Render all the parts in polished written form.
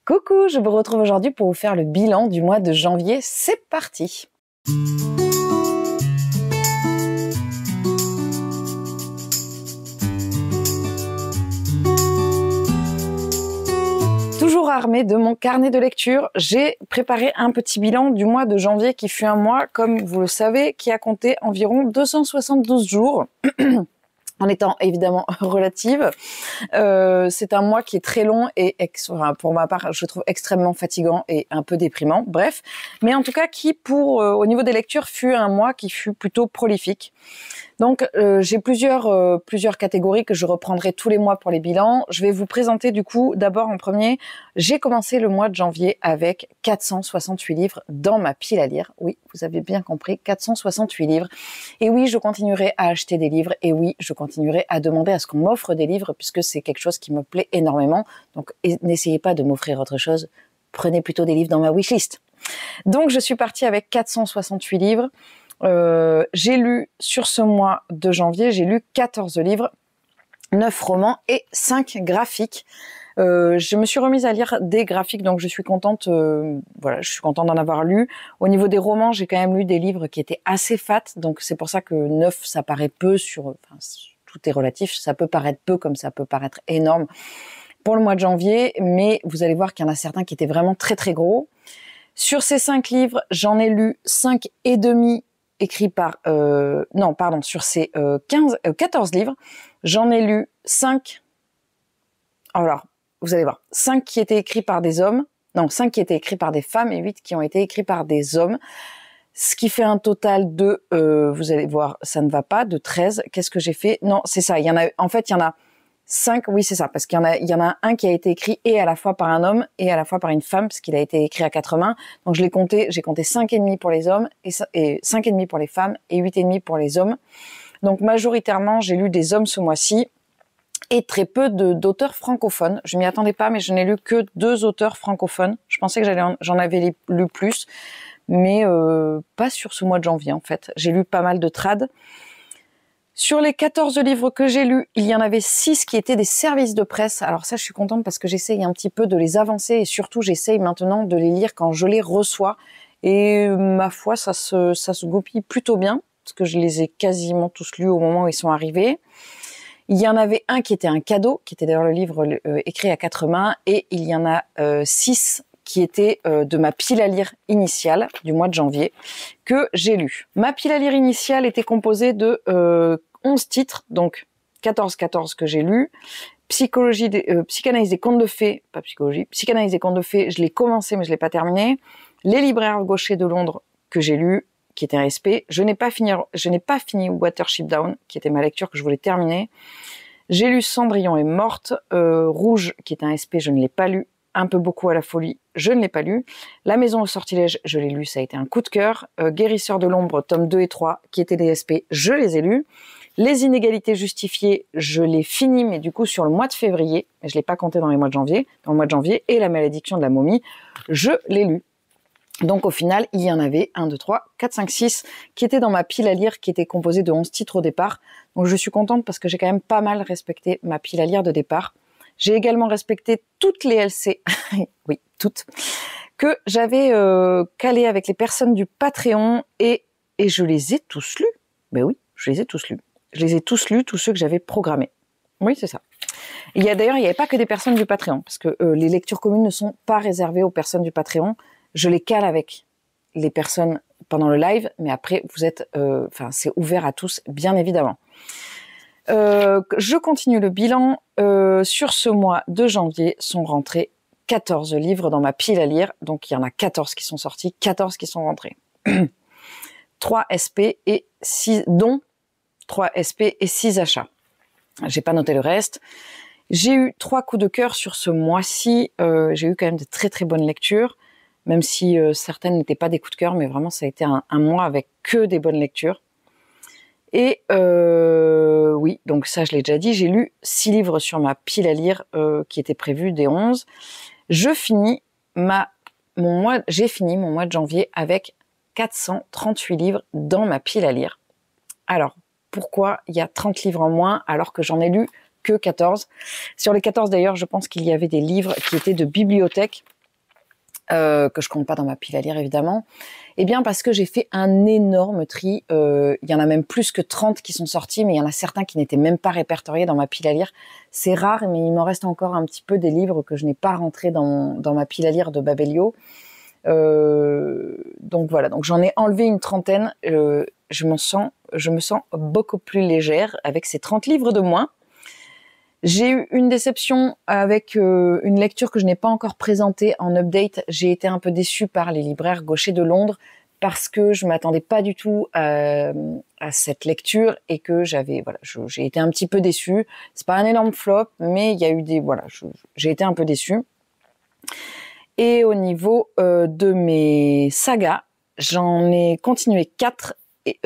Coucou, je vous retrouve aujourd'hui pour vous faire le bilan du mois de janvier. C'est parti! Toujours armée de mon carnet de lecture, j'ai préparé un petit bilan du mois de janvier qui fut un mois, comme vous le savez, qui a compté environ 272 jours. En étant évidemment relative. C'est un mois qui est très long et pour ma part, je trouve extrêmement fatigant et un peu déprimant. Bref, mais en tout cas qui au niveau des lectures fut un mois qui fut plutôt prolifique. Donc j'ai plusieurs catégories que je reprendrai tous les mois pour les bilans. Je vais vous présenter du coup d'abord en premier, j'ai commencé le mois de janvier avec 468 livres dans ma pile à lire. Oui, vous avez bien compris, 468 livres. Et oui, je continuerai à acheter des livres et oui, je continuerai à demander à ce qu'on m'offre des livres puisque c'est quelque chose qui me plaît énormément. Donc n'essayez pas de m'offrir autre chose, prenez plutôt des livres dans ma wishlist. Donc je suis partie avec 468 livres. J'ai lu sur ce mois de janvier, j'ai lu 14 livres, 9 romans et 5 graphiques. Je me suis remise à lire des graphiques, donc je suis contente. Je suis contente d'en avoir lu. Au niveau des romans, j'ai quand même lu des livres qui étaient assez fat, donc c'est pour ça que 9, ça paraît peu. Tout est relatif, ça peut paraître peu comme ça peut paraître énorme pour le mois de janvier, mais vous allez voir qu'il y en a certains qui étaient vraiment très très gros. Sur ces 5 livres, j'en ai lu 5 et demi écrits par sur ces 14 livres, j'en ai lu 5. Alors, vous allez voir, 5 qui étaient écrits par des hommes, 5 qui étaient écrits par des femmes et 8 qui ont été écrits par des hommes. Ce qui fait un total de, vous allez voir, ça ne va pas, de 13. Qu'est-ce que j'ai fait? Non, c'est ça. Il y en a 5, oui, c'est ça, parce qu'il y en a un qui a été écrit et à la fois par un homme et à la fois par une femme, parce qu'il a été écrit à 4 mains. Donc j'ai compté 5,5 pour les hommes et 5,5 pour les femmes et 8,5 pour les hommes. Donc majoritairement, j'ai lu des hommes ce mois-ci et très peu d'auteurs francophones. Je m'y attendais pas, mais je n'ai lu que 2 auteurs francophones. Je pensais que j'en avais lu plus, mais pas sur ce mois de janvier en fait. J'ai lu pas mal de trad. Sur les 14 livres que j'ai lus, il y en avait 6 qui étaient des services de presse. Alors ça, je suis contente parce que j'essaye un petit peu de les avancer et surtout, j'essaye maintenant de les lire quand je les reçois. Et ma foi, ça se goupille plutôt bien parce que je les ai quasiment tous lus au moment où ils sont arrivés. Il y en avait un qui était un cadeau, qui était d'ailleurs le livre écrit à 4 mains. Et il y en a 6 qui était de ma pile à lire initiale du mois de janvier, que j'ai lu. Ma pile à lire initiale était composée de 11 titres, donc 14 que j'ai lus. Psychanalyse des contes de fées, pas psychologie, Psychanalyse des contes de fées, je l'ai commencé mais je l'ai pas terminé. Les libraires gauchers de Londres, que j'ai lu, qui était un SP. Je n'ai pas fini Watership Down, qui était ma lecture que je voulais terminer. J'ai lu Cendrillon est morte, Rouge, qui est un SP, je ne l'ai pas lu. Un peu beaucoup à la folie, je ne l'ai pas lu. La maison au sortilège, je l'ai lu, ça a été un coup de cœur. Guérisseur de l'ombre, tome 2 et 3, qui étaient des SP, je les ai lus. Les inégalités justifiées, je l'ai fini, mais du coup sur le mois de février, mais je l'ai pas compté dans le mois de janvier. Et la malédiction de la momie, je l'ai lu. Donc au final, il y en avait 1, 2, 3, 4, 5, 6 qui étaient dans ma pile à lire, qui était composée de 11 titres au départ. Donc je suis contente parce que j'ai quand même pas mal respecté ma pile à lire de départ. J'ai également respecté toutes les LC, oui, toutes, que j'avais calées avec les personnes du Patreon et je les ai tous lus. Ben oui, je les ai tous lus. Je les ai tous lus, tous ceux que j'avais programmés. Oui, c'est ça. Il n'y avait pas que des personnes du Patreon, parce que les lectures communes ne sont pas réservées aux personnes du Patreon. Je les cale avec les personnes pendant le live, mais après, c'est ouvert à tous, bien évidemment. Je continue le bilan. Sur ce mois de janvier sont rentrés 14 livres dans ma pile à lire. Donc, il y en a 14 qui sont sortis, 14 qui sont rentrés. 3 SP et 6, dont 3 SP et 6 achats. J'ai pas noté le reste. J'ai eu 3 coups de cœur sur ce mois-ci. J'ai eu quand même de très très bonnes lectures, même si certaines n'étaient pas des coups de cœur, mais vraiment ça a été un mois avec que des bonnes lectures. Et oui, donc ça je l'ai déjà dit, j'ai lu 6 livres sur ma pile à lire qui était prévu des 11. J'ai fini mon mois de janvier avec 438 livres dans ma pile à lire. Alors, pourquoi il y a 30 livres en moins alors que j'en ai lu que 14? Sur les 14 d'ailleurs, je pense qu'il y avait des livres qui étaient de bibliothèque. que je compte pas dans ma pile à lire évidemment. Eh bien parce que j'ai fait un énorme tri. Il y en a même plus que 30 qui sont sortis, mais il y en a certains qui n'étaient même pas répertoriés dans ma pile à lire. C'est rare, mais il m'en reste encore un petit peu des livres que je n'ai pas rentrés dans ma pile à lire de Babelio. Donc voilà, donc j'en ai enlevé une trentaine. Je me sens beaucoup plus légère avec ces 30 livres de moins. J'ai eu une déception avec une lecture que je n'ai pas encore présentée en update. J'ai été un peu déçue par les libraires Gaucher de Londres parce que je m'attendais pas du tout à cette lecture et que j'ai été un petit peu déçue. C'est pas un énorme flop, mais il y a eu j'ai été un peu déçue. Et au niveau de mes sagas, j'en ai continué 4 et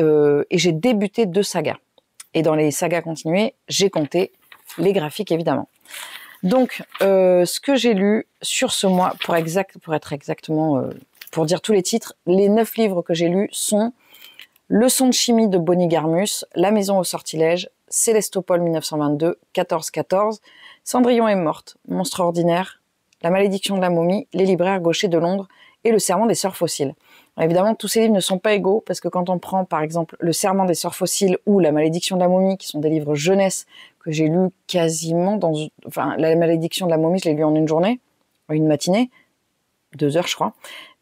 j'ai débuté 2 sagas. Et dans les sagas continuées, j'ai compté les graphiques évidemment. Donc, ce que j'ai lu sur ce mois, pour dire tous les titres, les 9 livres que j'ai lus sont Leçons de chimie de Bonnie Garmus, La maison au sortilège, Célestopol 1922, 14-14, Cendrillon est morte, Monstre ordinaire, La malédiction de la momie, Les libraires Gaucher de Londres et Le serment des sœurs fossiles. Alors évidemment, tous ces livres ne sont pas égaux parce que quand on prend par exemple Le serment des sœurs fossiles ou La malédiction de la momie, qui sont des livres jeunesse que j'ai lus quasiment La malédiction de la momie, je l'ai lu en une journée, une matinée, 2 heures je crois.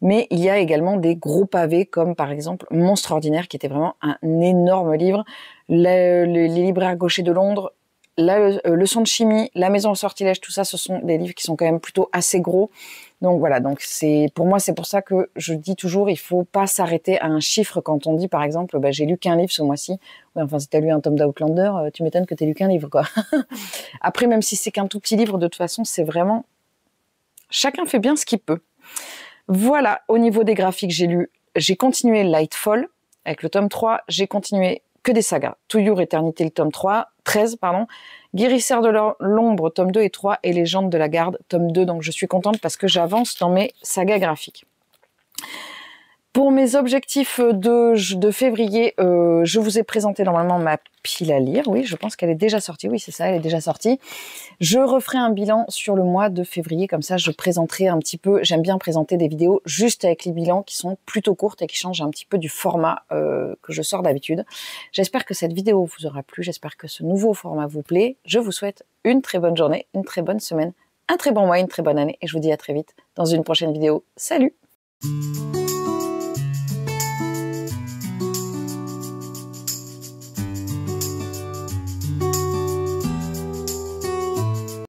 Mais il y a également des gros pavés comme par exemple Monstre ordinaire qui était vraiment un énorme livre. Les libraires Gaucher de Londres, Leçon de chimie, La maison au sortilège, tout ça, ce sont des livres qui sont quand même plutôt assez gros. Donc voilà, donc pour moi c'est pour ça que je dis toujours il faut pas s'arrêter à un chiffre quand on dit par exemple j'ai lu qu'un livre ce mois-ci. Ouais, enfin si t'as lu un tome d'Outlander, tu m'étonnes que t'aies lu qu'un livre quoi. Après même si c'est qu'un tout petit livre, de toute façon c'est vraiment chacun fait bien ce qu'il peut. Voilà, au niveau des graphiques, j'ai continué Lightfall avec le tome 3, j'ai continué que des sagas. Toujours Éternité, le tome 13, Guérisseur de l'ombre, tome 2 et 3, et Légende de la garde, tome 2. Donc je suis contente parce que j'avance dans mes sagas graphiques. Pour mes objectifs de février, je vous ai présenté normalement ma pile à lire. Oui, je pense qu'elle est déjà sortie. Oui, c'est ça, elle est déjà sortie. Je referai un bilan sur le mois de février. Comme ça, je présenterai un petit peu. J'aime bien présenter des vidéos juste avec les bilans qui sont plutôt courtes et qui changent un petit peu du format que je sors d'habitude. J'espère que cette vidéo vous aura plu. J'espère que ce nouveau format vous plaît. Je vous souhaite une très bonne journée, une très bonne semaine, un très bon mois, une très bonne année. Et je vous dis à très vite dans une prochaine vidéo. Salut!